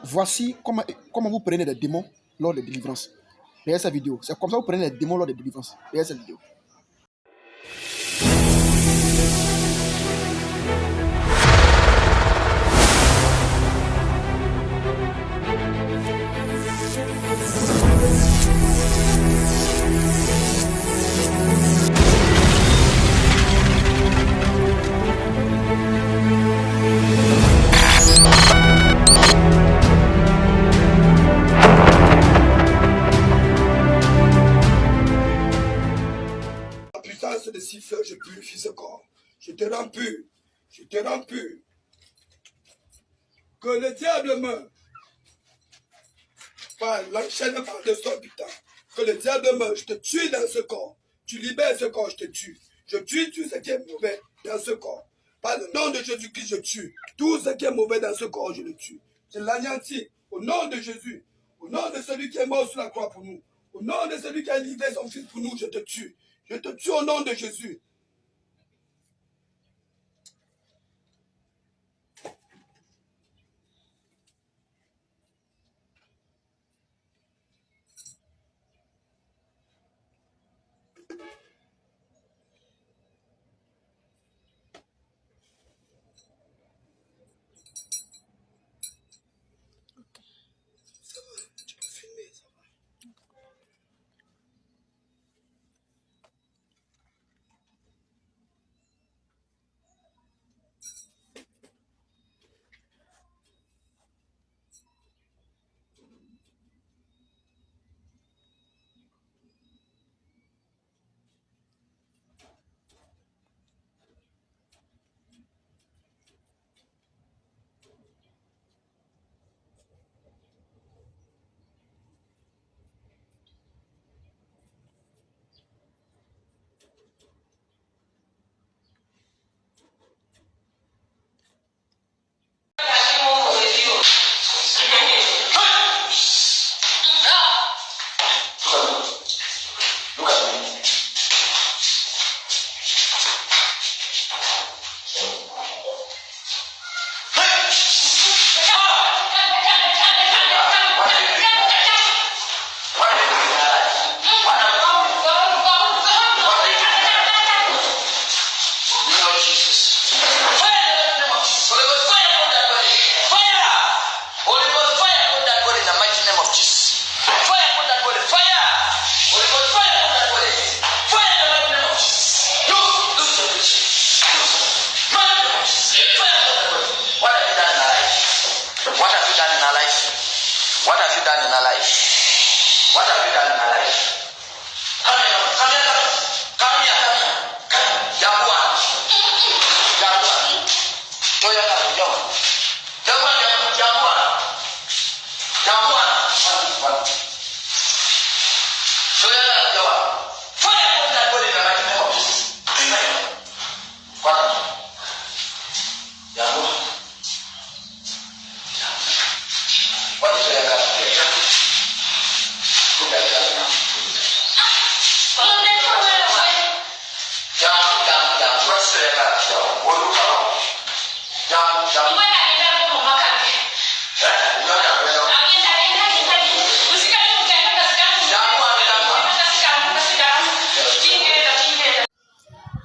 Voici comment vous prenez des démons lors des délivrances. Regardez cette vidéo. C'est comme ça que vous prenez les démons lors des délivrances. Regardez cette vidéo. De siffler, je purifie ce corps. Je te rends pur. Je te rends pur. Que le diable meure. Par l'enchaînement de son putain. Que le diable meure. Je te tue dans ce corps. Tu libères ce corps, je te tue. Je tue tout ce qui est mauvais dans ce corps. Par le nom de Jésus-Christ, je tue. Tout ce qui est mauvais dans ce corps, je le tue. Je l'anéantis. Au nom de Jésus. Au nom de celui qui est mort sur la croix pour nous. Au nom de celui qui a livré son fils pour nous, je te tue. Je te tue au nom de Jésus.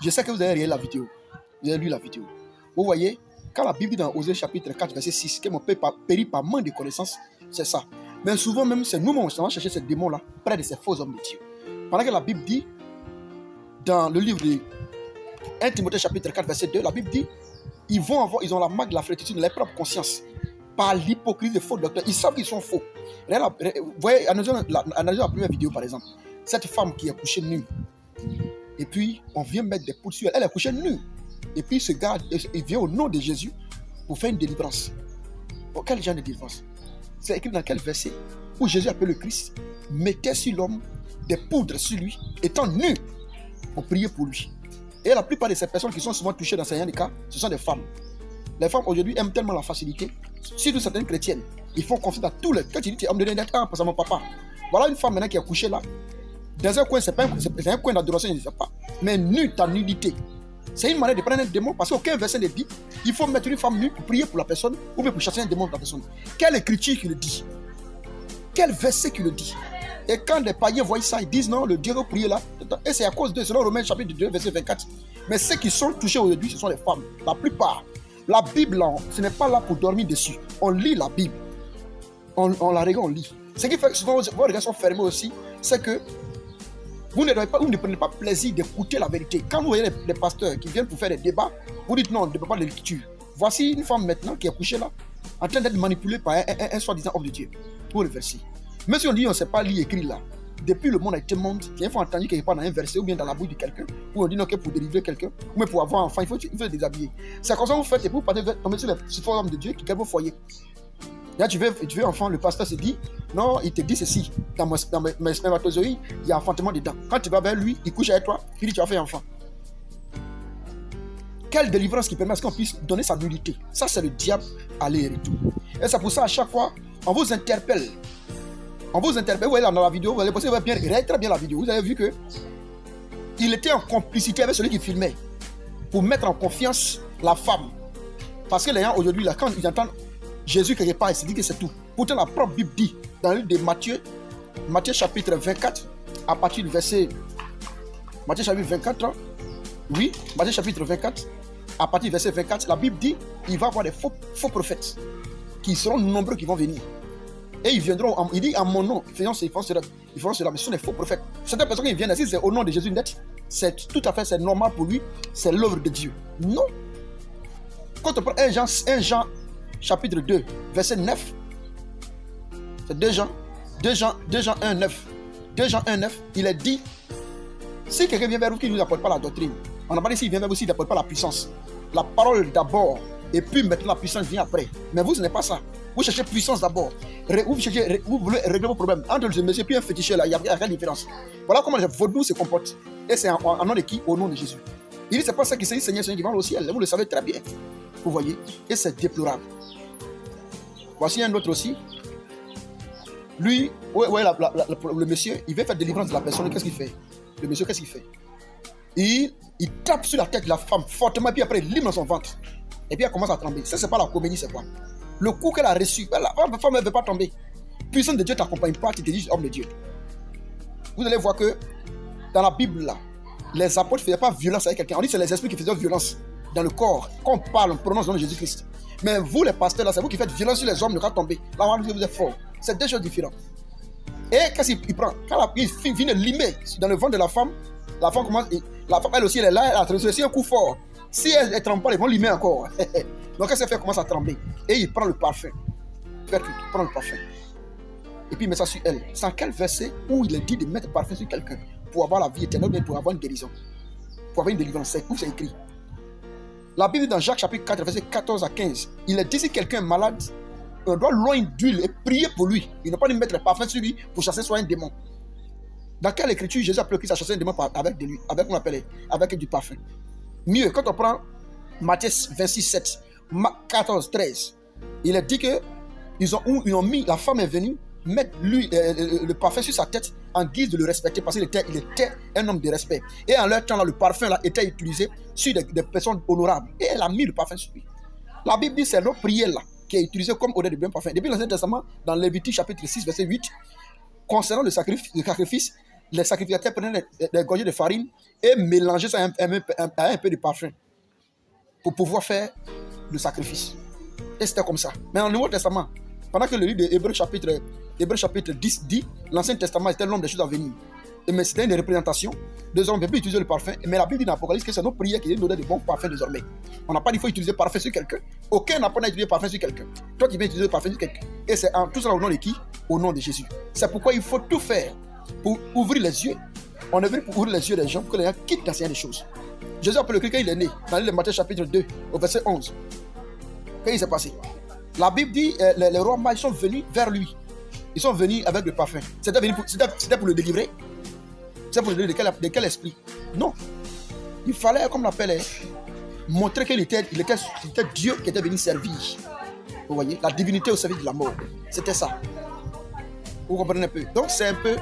Je sais que vous avez regardé la vidéo. Vous avez lu la vidéo. Vous voyez, quand la Bible dit dans Osée chapitre 4, verset 6, que mon peuple périt par manque de connaissances, c'est ça. Mais souvent même, c'est nous-mêmes qui allons chercher ces démons-là près de ces faux hommes de Dieu. Pendant que la Bible dit, dans le livre de 1 Timothée chapitre 4, verset 2, la Bible dit, ils ont la marque de la flétritude de leur propre conscience, par l'hypocrisie des faux docteurs. Ils savent qu'ils sont faux. Vous voyez, analysons la première vidéo par exemple. Cette femme qui est couchée nue. Et puis, on vient mettre des poudres sur elle. Elle est couchée nue. Et puis, ce gars, il vient au nom de Jésus pour faire une délivrance. Pour quel genre de délivrance? C'est écrit dans quel verset? Où Jésus appelle le Christ, mettait sur l'homme des poudres sur lui, étant nu, pour prier pour lui. Et la plupart de ces personnes qui sont souvent touchées dans ce cas, ce sont des femmes. Les femmes aujourd'hui aiment tellement la facilité, surtout certaines chrétiennes. Ils font confiance à tous les. Quand tu dis, tu vas me donner parce que mon papa. Voilà une femme maintenant qui est couchée là. Dans un coin, c'est un coin d'adoration, je ne sais pas. Mais nue, ta nudité. C'est une manière de prendre un démon parce qu'aucun verset ne dit il faut mettre une femme nue pour prier pour la personne ou bien pour chasser un démon de la personne. Quelle écriture qui le dit? Quel verset qui le dit? Et quand les païens voient ça, ils disent non, le Dieu veut prier là. Et c'est à cause de, selon Romains chapitre 2, verset 24. Mais ceux qui sont touchés aujourd'hui, ce sont les femmes. La plupart. La Bible, ce n'est pas là pour dormir dessus. On lit la Bible. On la regarde, on lit. Ce qui fait que souvent vos regards sont fermés aussi, c'est que vous ne prenez pas plaisir d'écouter la vérité. Quand vous voyez les pasteurs qui viennent pour faire des débats, vous dites non, on ne peut pas de l'écriture. Voici une femme maintenant qui est couchée là, en train d'être manipulée par un soi-disant homme de Dieu. Pour le verset. Même si on dit on ne sait pas lire écrit là, depuis le monde a été monde, il faut entendre quelque part dans un verset ou bien dans la bouche de quelqu'un, ou on dit non, que pour délivrer quelqu'un, ou même pour avoir un enfant, il faut le déshabiller. C'est comme ça que vous faites et vous tomber sur les formes de Dieu qui gardent vos foyers. Là, tu veux enfant, le pasteur se dit, non, il te dit ceci, dans mes spermatozoïdes, il y a enfantement dedans. Quand tu vas vers lui, il couche avec toi, il dit tu vas faire enfant. Quelle délivrance qui permet à ce qu'on puisse donner sa nullité. Ça, c'est le diable aller et retour. Et c'est pour ça, à chaque fois, on vous interpelle. On vous interpelle, vous voyez là dans la vidéo, vous allez passer très bien la vidéo. Vous avez vu que il était en complicité avec celui qui filmait pour mettre en confiance la femme. Parce que les gens aujourd'hui, là, quand ils entendent Jésus quelque part, ils se disent que c'est tout. Pourtant, la propre Bible dit, dans le livre de Matthieu chapitre 24, à partir du verset... Matthieu chapitre 24, oui, Matthieu chapitre 24, à partir du verset 24, la Bible dit, il va y avoir des faux prophètes qui seront nombreux qui vont venir. Et ils viendront, il dit, à mon nom, ils feront cela, mais ce sont des faux prophètes. Certaines personnes qui viennent, si c'est au nom de Jésus net, c'est tout à fait, c'est normal pour lui, c'est l'œuvre de Dieu. Non. Quand on prend 1 Jean chapitre 2, verset 9, c'est 2 Jean 1, 9. 2 Jean 1, 9, il est dit, si quelqu'un vient vers vous qui ne nous apporte pas la doctrine, on n'a pas dit s'il vient vers vous s'il n'apporte pas la puissance. La parole d'abord, et puis maintenant la puissance vient après. Mais vous, ce n'est pas ça. Vous cherchez puissance d'abord. Vous voulez régler vos problèmes. Entre le monsieur et un féticheur, là, il n'y a rien de différence. Voilà comment les vaudous se comportent. Et c'est en nom de qui? Au nom de Jésus. Il dit, c'est pas ça qui s'est dit, Seigneur qui va au ciel. Vous le savez très bien. Vous voyez? Et c'est déplorable. Voici un autre aussi. Lui, le monsieur, il veut faire délivrance de la personne. Qu'est-ce qu'il fait? Le monsieur, qu'est-ce qu'il fait? Il tape sur la tête de la femme fortement, puis après, il lime dans son ventre. Et puis elle commence à trembler. Ça, c'est pas la comédie, c'est quoi? Le coup qu'elle a reçu, la femme ne veut pas tomber. Puissance de Dieu t'accompagne pas, tu te dis homme de Dieu. Vous allez voir que dans la Bible, là, les apôtres ne faisaient pas violence avec quelqu'un. On dit que c'est les esprits qui faisaient violence dans le corps. Quand on parle, on prononce le nom de Jésus-Christ. Mais vous, les pasteurs, là, c'est vous qui faites violence sur les hommes, ne pas tomber. Là, vous êtes fort. C'est deux choses différentes. Et qu'est-ce qu'il prend? Quand il vient de limer dans le ventre de la femme commence. La femme, elle aussi, elle est là, elle a reçu un coup fort. Si elle ne tremble pas, ils vont limer encore. Donc, qu'est-ce qu'elle fait? Elle commence à trembler. Et il prend le parfum. Il prend le parfum. Et puis il met ça sur elle. C'est en quel verset où il est dit de mettre le parfum sur quelqu'un pour avoir la vie éternelle, mais pour avoir une guérison, pour avoir une délivrance? C'est où c'est écrit? La Bible dans Jacques chapitre 4, verset 14 à 15. Il est dit si quelqu'un est malade, on doit loin d'huile et prier pour lui. Il n'a pas de mettre le parfum sur lui pour chasser soit un démon. Dans quelle écriture Jésus a appelé Christ à chasser un démon avec de lui, avec du parfum? Mieux, quand on prend Matthieu 26, 7, 14, 13, il est dit que ils ont mis, la femme est venue mettre lui, le parfum sur sa tête en guise de le respecter parce qu'il était un homme de respect. Et en leur temps, là, le parfum là, était utilisé sur des personnes honorables. Et elle a mis le parfum sur lui. La Bible dit c'est notre prière là qui est utilisée comme odeur de bien parfum. Depuis l'Ancien Testament, dans Lévitique chapitre 6, verset 8, concernant le sacrifice, les sacrificateurs prenaient des gorgées de farine et mélangeaient ça à un peu de parfum pour pouvoir faire le sacrifice. Et c'était comme ça. Mais dans le Nouveau Testament, pendant que le livre de Hébreux chapitre 10 dit l'Ancien Testament était l'homme des choses à venir. Mais c'était une représentation. Deux hommes ne peuvent plus utiliser le parfum. Mais la Bible dit dans l'Apocalypse que c'est nos prières qui donnent de bons parfums désormais. On n'a pas dit qu'il faut utiliser le parfum sur quelqu'un. Aucun n'a pas utilisé le parfum sur quelqu'un. Toi qui viens utiliser le parfum sur quelqu'un. Et c'est tout cela au nom de qui? Au nom de Jésus. C'est pourquoi il faut tout faire pour ouvrir les yeux. On est venu pour ouvrir les yeux des gens pour que les gens quittent d'enseigner des choses. Jésus a appelé quelqu'un, il est né. Dans le Matthieu chapitre 2, au verset 11. Qu'est-ce qui s'est passé? La Bible dit les rois mages sont venus vers lui. Ils sont venus avec le parfum. C'était pour le délivrer. C'était pour le délivrer de quel esprit? Non. Il fallait, comme on l'appelle, montrer qu'il était Dieu qui était venu servir. Vous voyez? La divinité au service de la mort. C'était ça. Vous comprenez un peu? Donc c'est un peu...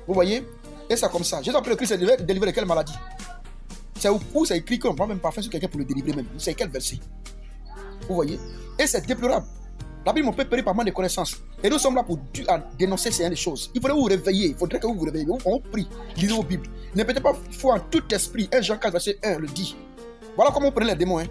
Vous voyez? Et c'est comme ça. Jésus a appelé le Christ de délivrer de quelle maladie? C'est où c'est écrit qu'on ne prend même pas faire sur quelqu'un pour le délivrer même. C'est quel verset? Vous voyez? Et c'est déplorable. La Bible peut périr par manque de connaissances. Et nous sommes là pour dénoncer ces choses. Il faudrait vous réveiller. Il faudrait que vous vous réveillez. On prie. Lisez vos Bibles. Ne mettez pas foi en tout esprit. 1 Jean 4, verset 1 le dit. Voilà comment vous prenez les démons. Hein.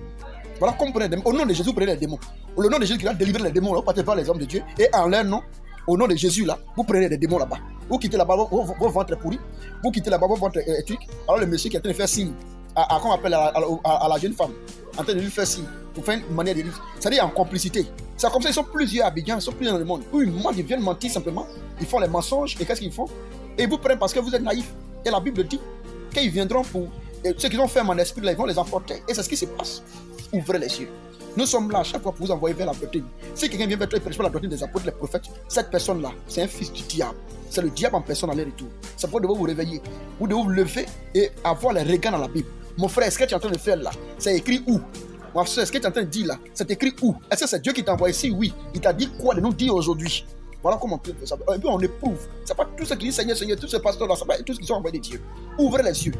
Voilà comment vous prenez les démons. Au nom de Jésus, vous prenez les démons. Au nom de Jésus qui va délivrer les démons. Là, vous partez par les hommes de Dieu. Et en leur nom, au nom de Jésus, là, vous prenez les démons là-bas. Vous quittez là-bas vos ventres pourris. Vous quittez là-bas vos ventres trucs. Alors le monsieur qui est en train de faire signe qu'on appelle à la jeune femme, en train de lui faire signe pour faire une manière de dire. C'est-à-dire en complicité. C'est comme ça, ils sont plusieurs à Abidjan, ils sont plusieurs dans le monde. Où ils viennent mentir simplement. Ils font les mensonges. Et qu'est-ce qu'ils font? Et ils vous prennent parce que vous êtes naïfs. Et la Bible dit qu'ils viendront pour. Et ceux qui ont fait mon esprit, là, ils vont les emporter. Et c'est ce qui se passe. Ouvrez les yeux. Nous sommes là à chaque fois pour vous envoyer vers la doctrine. Si quelqu'un vient vers toi et prêche la doctrine des apôtres, des prophètes, cette personne-là, c'est un fils du diable. C'est le diable en personne à aller-retour. C'est pourquoi vous devez vous réveiller. Vous devez vous lever et avoir les regards dans la Bible. Mon frère, ce que tu es en train de faire là, c'est écrit où? Ma soeur, ce que tu es en train de dire là, c'est écrit où? Est-ce que c'est Dieu qui t'a envoyé ici? Oui. Il t'a dit quoi de nous dire aujourd'hui? Voilà comment on peut faire ça. Et puis on éprouve. C'est pas tout ce qui dit Seigneur, Seigneur, tous ces pasteurs là, c'est pas tout ce qui sont envoyés de Dieu. Ouvrez les yeux.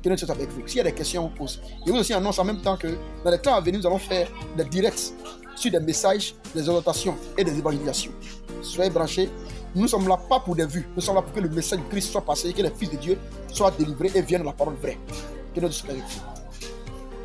Que nous sommes avec vous. S'il y a des questions, on pose. Et vous aussi annonce en même temps que dans les temps à venir, nous allons faire des directs sur des messages, des exhortations et des évangélisations. Soyez branchés. Nous ne sommes là pas pour des vues. Nous sommes là pour que le message de Christ soit passé, que les fils de Dieu soient délivrés et viennent à la parole vraie. Que nous sommes avec vous.